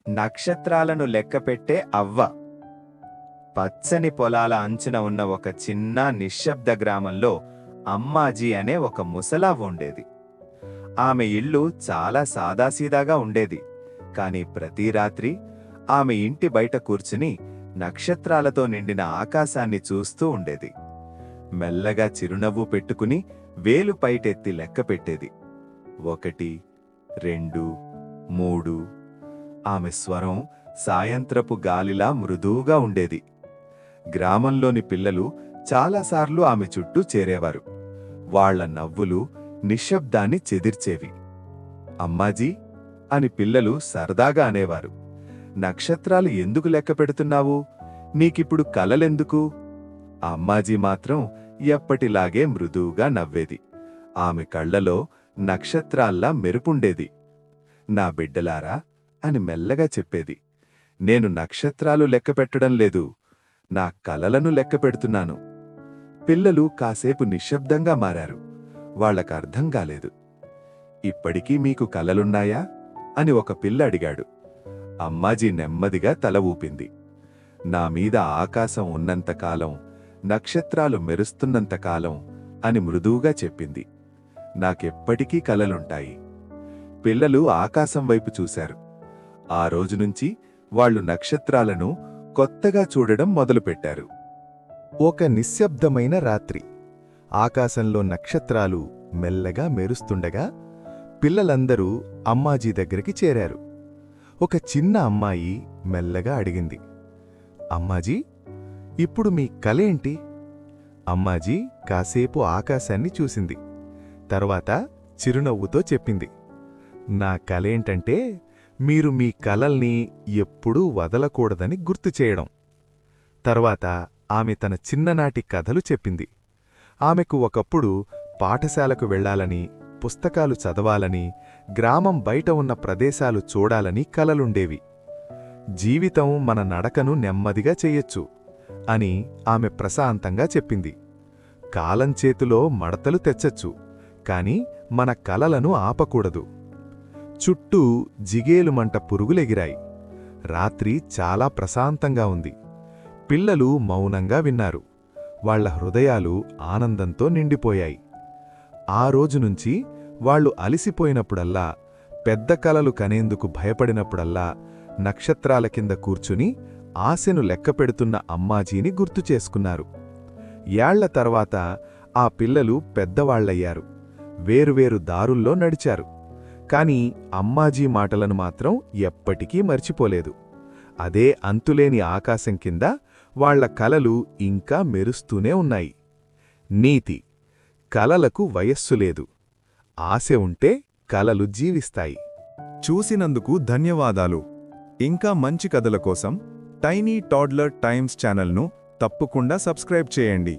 నక్షత్రాలను లెక్కపెట్టే అవ్వ. పచ్చని పొలాల అంచున ఉన్న ఒక చిన్న నిశ్శబ్ద గ్రామంలో అమ్మాజీ అనే ఒక ముసలావ్వ ఉండేది. ఆమె ఇల్లు చాలా సాదాసీదాగా ఉండేది. కాని ప్రతి రాత్రి ఆమె ఇంటి బయట కూర్చుని నక్షత్రాలతో నిండిన ఆకాశాన్ని చూస్తూ ఉండేది. మెల్లగా చిరునవ్వు పెట్టుకుని వేలు పైటెత్తి లెక్క పెట్టేది. 1, 2, 3. ఆమె స్వరం సాయంత్రపు గాలిలా మృదువుగా ఉండేది. గ్రామంలోని పిల్లలు చాలాసార్లు ఆమె చుట్టూ చేరేవారు. వాళ్ల నవ్వులు నిశ్శబ్దాన్ని చెదిర్చేవి. అమ్మాజీ అని పిల్లలు సరదాగా అనేవారు. నక్షత్రాలు ఎందుకు లెక్క పెడుతున్నావు? నీకిప్పుడు కలలెందుకు? అమ్మాజీ మాత్రం ఎప్పటిలాగే మృదువుగా నవ్వేది. ఆమె కళ్లలో నక్షత్రాల్లా మెరుపుండేది. నా బిడ్డలారా అని మెల్లగా చెప్పేది, నేను నక్షత్రాలు లెక్కపెట్టడం లేదు, నా కలలను లెక్కపెడుతున్నాను. పిల్లలు కాసేపు నిశ్శబ్దంగా మారారు. వాళ్లకర్థం కాలేదు. ఇప్పటికీ మీకు కలలున్నాయా అని ఒక పిల్ల అడిగాడు. అమ్మాజీ నెమ్మదిగా తల ఊపింది. నా మీద ఆకాశం ఉన్నంతకాలం, నక్షత్రాలు మెరుస్తున్నంతకాలం అని మృదువుగా చెప్పింది. నాకెప్పటికీ కలలుంటాయి. పిల్లలు ఆకాశం వైపు చూశారు. ఆ రోజునుంచి వాళ్లు నక్షత్రాలను కొత్తగా చూడడం మొదలుపెట్టారు. ఒక నిశ్శబ్దమైన రాత్రి ఆకాశంలో నక్షత్రాలు మెల్లగా మెరుస్తుండగా పిల్లలందరూ అమ్మాజీ దగ్గరికి చేరారు. ఒక చిన్న అమ్మాయి మెల్లగా అడిగింది, అమ్మాజీ, ఇప్పుడు మీ కలేంటి? అమ్మాజీ కాసేపు ఆకాశాన్ని చూసింది. తర్వాత చిరునవ్వుతో చెప్పింది, నా కలేంటంటే మీరు మీ కలల్ని ఎప్పుడూ వదలకూడదని గుర్తుచేయడం. తర్వాత ఆమె తన చిన్ననాటి కథలు చెప్పింది. ఆమెకు ఒకప్పుడు పాఠశాలకు వెళ్లాలని, పుస్తకాలు చదవాలని, గ్రామం బయట ఉన్న ప్రదేశాలు చూడాలని కలలుండేవి. జీవితం మన నడకను నెమ్మదిగా చెయ్యొచ్చు అని ఆమె ప్రశాంతంగా చెప్పింది. కాలం చేతిలో మడతలు తెచ్చచ్చు, కాని మన కలలను ఆపకూడదు. చుట్టూ జిగేలుమంట పురుగులెగిరాయి. రాత్రి చాలా ప్రశాంతంగా ఉంది. పిల్లలు మౌనంగా విన్నారు. వాళ్ల హృదయాలు ఆనందంతో నిండిపోయాయి. ఆ రోజునుంచి వాళ్లు అలిసిపోయినప్పుడల్లా, పెద్ద కలలు కనేందుకు భయపడినప్పుడల్లా నక్షత్రాల కింద కూర్చుని ఆశను లెక్కపెడుతున్న అమ్మాజీని గుర్తుచేసుకున్నారు. ఏళ్ల తర్వాత ఆ పిల్లలు పెద్దవాళ్లయ్యారు. వేరువేరు దారుల్లో నడిచారు. కాని అమ్మాజీ మాటలను మాత్రం ఎప్పటికీ మర్చిపోలేదు. అదే అంతులేని ఆకాశం కింద వాళ్ల కలలు ఇంకా మెరుస్తూనే ఉన్నాయి. నీతి: కలలకు వయస్సు లేదు. ఆశ ఉంటే కలలు జీవిస్తాయి. చూసినందుకు ధన్యవాదాలు. ఇంకా మంచి కథల కోసం టైనీ టాడ్లర్ టైమ్స్ ఛానల్ను తప్పకుండా సబ్స్క్రైబ్ చేయండి.